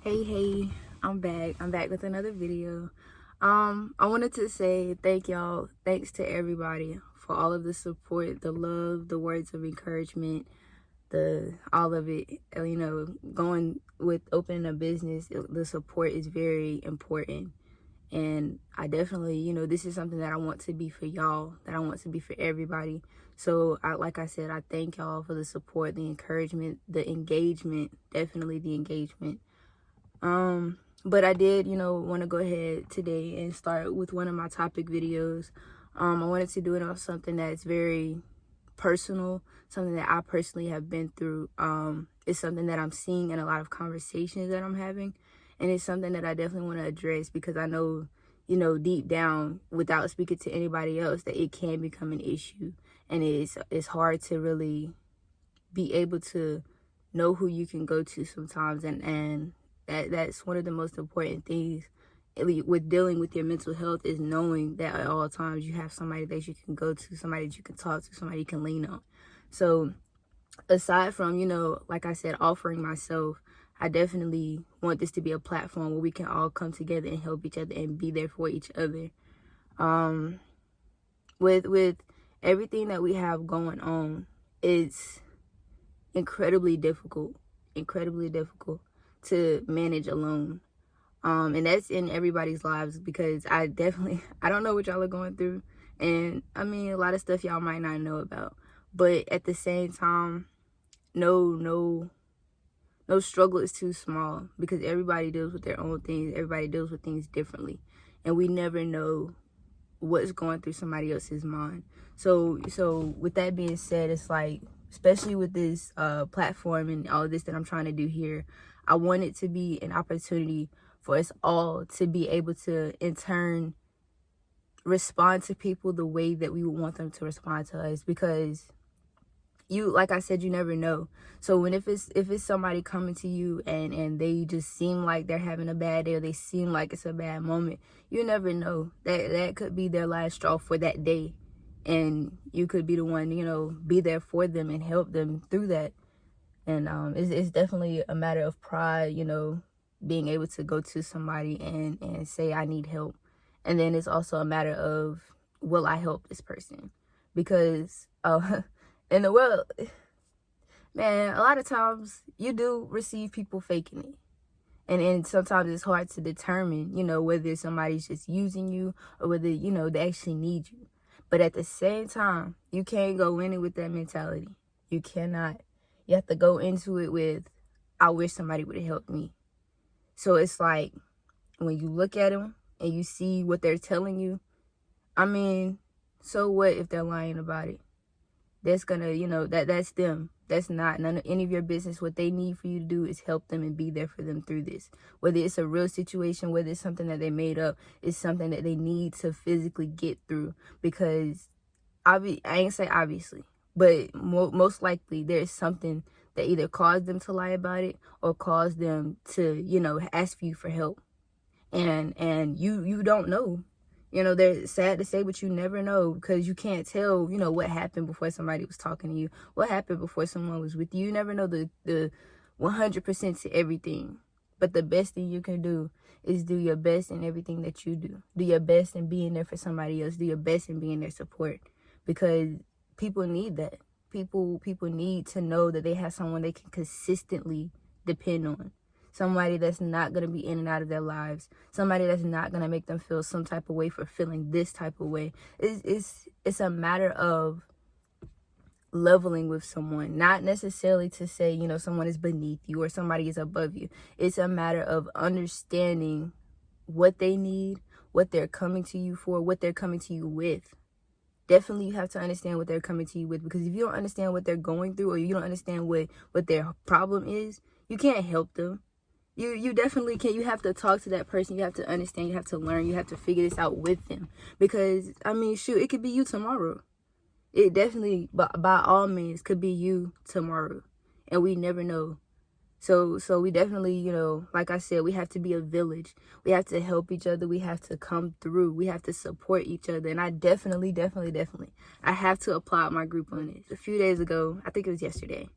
Hey, I'm back. I'm back with another video. I wanted to say thank y'all. Thanks to everybody for all of the support, the love, the words of encouragement, the all of it. Going with opening a business, the support is very important. And I definitely, this is something that I want to be for y'all, that I want to be for everybody. So, like I said, I thank y'all for the support, the encouragement, the engagement, definitely the engagement. But I did, want to go ahead today and start with one of my topic videos. I wanted to do it on something that's very personal, something that I personally have been through. It's something that I'm seeing in a lot of conversations that I'm having, and it's something that I definitely want to address because I know, deep down, without speaking to anybody else, that it can become an issue, and it's hard to really be able to know who you can go to sometimes, and that's one of the most important things with dealing with your mental health, is knowing that at all times you have somebody that you can go to, somebody that you can talk to, somebody you can lean on. So aside from, like I said, offering myself, I definitely want this to be a platform where we can all come together and help each other and be there for each other. With everything that we have going on, it's incredibly difficult to manage alone. And that's in everybody's lives, because I don't know what y'all are going through. And I mean, a lot of stuff y'all might not know about, but at the same time, no struggle is too small, because everybody deals with their own things. Everybody deals with things differently, and we never know what's going through somebody else's mind. So with that being said, it's like, especially with this platform and all of this that I'm trying to do here, I want it to be an opportunity for us all to be able to, in turn, respond to people the way that we would want them to respond to us. Because like I said, you never know. So if it's somebody coming to you and they just seem like they're having a bad day, or they seem like it's a bad moment, you never know. That could be their last straw for that day. And you could be the one, be there for them and help them through that. And it's definitely a matter of pride, being able to go to somebody and say, I need help. And then it's also a matter of, will I help this person? Because in the world, man, a lot of times you do receive people faking it. And sometimes it's hard to determine, whether somebody's just using you or whether, they actually need you. But at the same time, you can't go in it with that mentality. You cannot. You have to go into it with, I wish somebody would have helped me. So it's like, when you look at them and you see what they're telling you, I mean, so what if they're lying about it? That's gonna, that's them. That's not none of any of your business. What they need for you to do is help them and be there for them through this. Whether it's a real situation, whether it's something that they made up, it's something that they need to physically get through. Because I ain't say obviously, but most likely there's something that either caused them to lie about it or caused them to, ask you for help. And you don't know. They're sad to say, but you never know, because you can't tell, what happened before somebody was talking to you, what happened before someone was with you. You never know the 100% to everything. But the best thing you can do is do your best in everything that you do. Do your best in being there for somebody else. Do your best in being their support, because people need that. People need to know that they have someone they can consistently depend on. Somebody that's not going to be in and out of their lives. Somebody that's not going to make them feel some type of way for feeling this type of way. It's a matter of leveling with someone. Not necessarily to say, someone is beneath you or somebody is above you. It's a matter of understanding what they need, what they're coming to you for, what they're coming to you with. Definitely you have to understand what they're coming to you with, because if you don't understand what they're going through, or you don't understand what their problem is, you can't help them. You definitely can. You have to talk to that person. You have to understand. You have to learn. You have to figure this out with them. Because, I mean, shoot, it could be you tomorrow. It definitely, by all means, could be you tomorrow. And we never know. So we definitely, like I said, we have to be a village. We have to help each other. We have to come through. We have to support each other. And I definitely, I have to applaud my group on this. A few days ago, I think it was yesterday,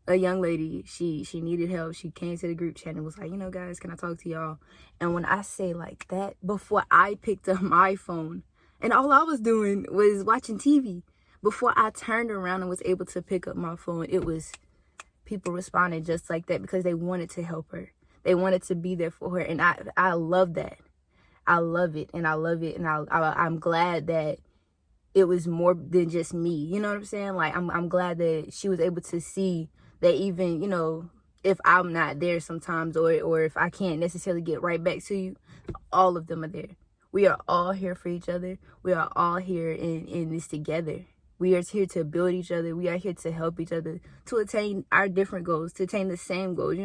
a young lady, she needed help. She came to the group chat and was like, guys, can I talk to y'all? And when I say like that, before I picked up my phone, and all I was doing was watching TV, before I turned around and was able to pick up my phone, it was people responding just like that because they wanted to help her. They wanted to be there for her. And I love that. I love it. And I love it. And I'm glad that it was more than just me. You know what I'm saying? Like, I'm glad that she was able to see that even, if I'm not there sometimes, or if I can't necessarily get right back to you, all of them are there. We are all here for each other. We are all here in this together. We are here to build each other. We are here to help each other to attain our different goals, to attain the same goals,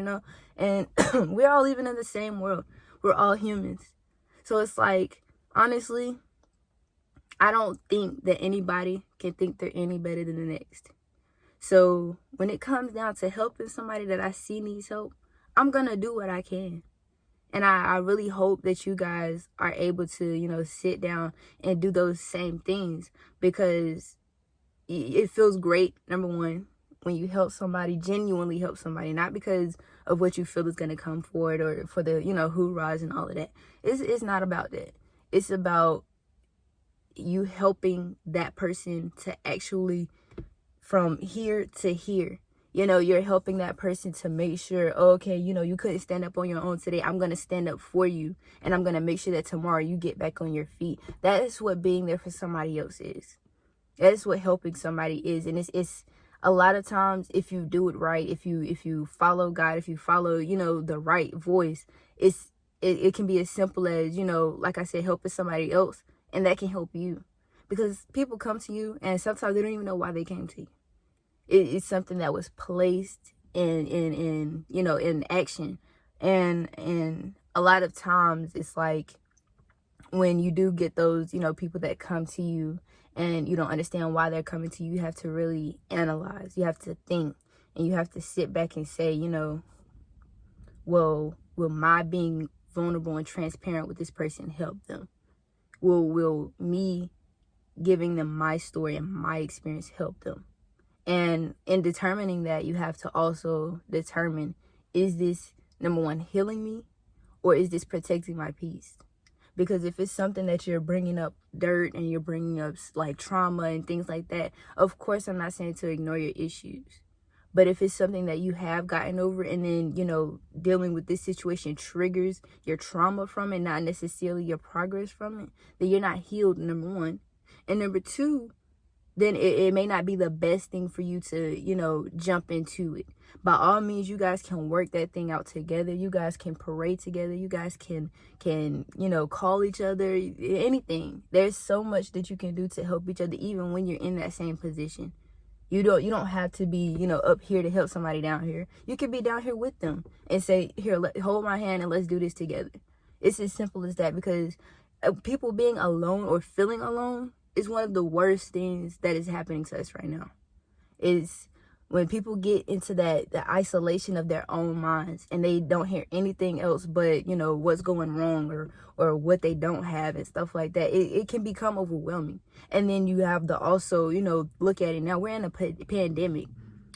And we're all living in the same world. We're all humans. So it's like, honestly, I don't think that anybody can think they're any better than the next. So when it comes down to helping somebody that I see needs help, I'm going to do what I can. And I really hope that you guys are able to, sit down and do those same things, because it feels great, number one, when you help somebody, genuinely help somebody, not because of what you feel is going to come forward or for the, hoorahs and all of that. It's not about that. It's about you helping that person to actually, from here to here, you're helping that person to make sure, okay, you couldn't stand up on your own today. I'm going to stand up for you, and I'm going to make sure that tomorrow you get back on your feet. That is what being there for somebody else is. That is what helping somebody is. And it's a lot of times, if you do it right, if you follow God, if you follow, the right voice, it can be as simple as, like I said, helping somebody else, and that can help you. Because people come to you and sometimes they don't even know why they came to you. It's something that was placed in action. And a lot of times it's like, when you do get those, people that come to you and you don't understand why they're coming to you, you have to really analyze. You have to think, and you have to sit back and say, well, will my being vulnerable and transparent with this person help them? Will me giving them my story and my experience help them? And in determining that, you have to also determine, is this, number one, healing me, or is this protecting my peace? Because if it's something that you're bringing up dirt and you're bringing up like trauma and things like that, of course, I'm not saying to ignore your issues. But if it's something that you have gotten over, and then, dealing with this situation triggers your trauma from it, not necessarily your progress from it, then you're not healed, number one. And number two, then it may not be the best thing for you to, jump into it. By all means, you guys can work that thing out together. You guys can pray together. You guys can call each other, anything. There's so much that you can do to help each other, even when you're in that same position. You don't have to be, up here to help somebody down here. You can be down here with them and say, here, hold my hand and let's do this together. It's as simple as that, because people being alone or feeling alone is one of the worst things that is happening to us right now. Is when people get into the isolation of their own minds, and they don't hear anything else but, what's going wrong or what they don't have and stuff like that. It can become overwhelming. And then you have to also, look at it. Now we're in a pandemic.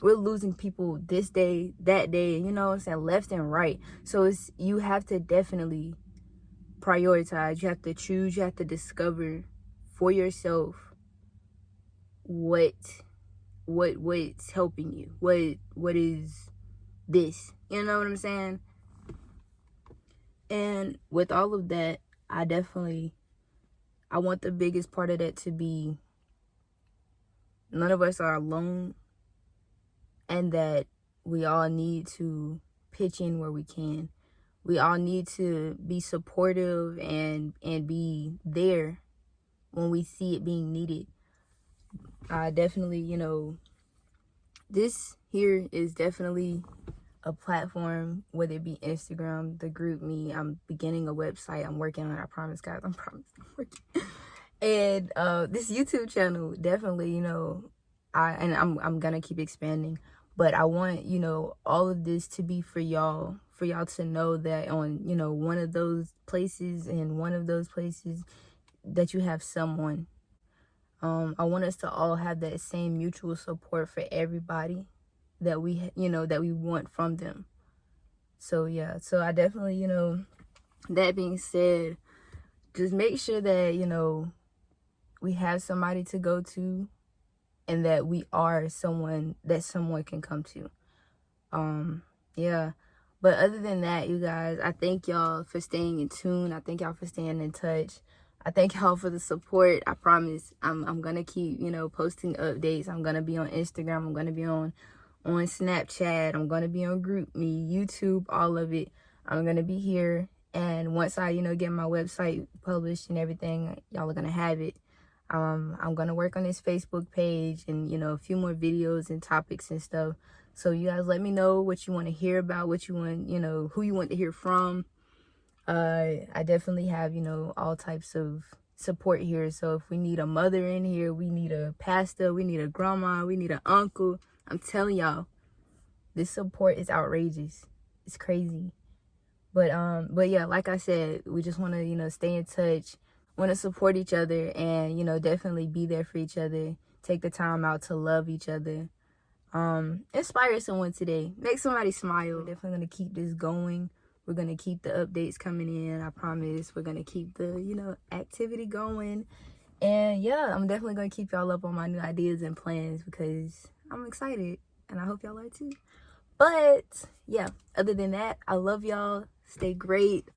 We're losing people this day, that day, left and right. So you have to definitely prioritize. You have to choose. You have to discover for yourself what's helping you, what is this, you know what I'm saying? And with all of that, I want the biggest part of that to be, none of us are alone, and that we all need to pitch in where we can. We all need to be supportive and be there when we see it being needed. I definitely, this here is definitely a platform, whether it be Instagram, the group me. I'm beginning a website. I'm working on it. I promise, guys. I'm working. And this YouTube channel, definitely, I'm gonna keep expanding. But I want, all of this to be for y'all to know that on, one of those places, that you have someone. I want us to all have that same mutual support for everybody, that we, that we want from them. So yeah, so I definitely, that being said, just make sure that, we have somebody to go to, and that we are someone that someone can come to. Yeah. But other than that, you guys, I thank y'all for staying in tune. I thank y'all for staying in touch. I thank y'all for the support. I promise I'm gonna keep, posting updates. I'm gonna be on Instagram. I'm gonna be on Snapchat. I'm gonna be on GroupMe, YouTube, all of it. I'm gonna be here. And once I, get my website published and everything, y'all are gonna have it. I'm gonna work on this Facebook page and, a few more videos and topics and stuff. So you guys let me know what you want to hear about, what you want, who you want to hear from. I definitely have, all types of support here. So if we need a mother in here, we need a pastor, we need a grandma, we need an uncle. I'm telling y'all, this support is outrageous. It's crazy. But yeah, like I said, we just want to, stay in touch, want to support each other, and, definitely be there for each other. Take the time out to love each other. Inspire someone today. Make somebody smile. We're definitely going to keep this going. We're going to keep the updates coming in. I promise. We're going to keep the, activity going. And yeah, I'm definitely going to keep y'all up on my new ideas and plans because I'm excited. And I hope y'all are too. But yeah, other than that, I love y'all. Stay great.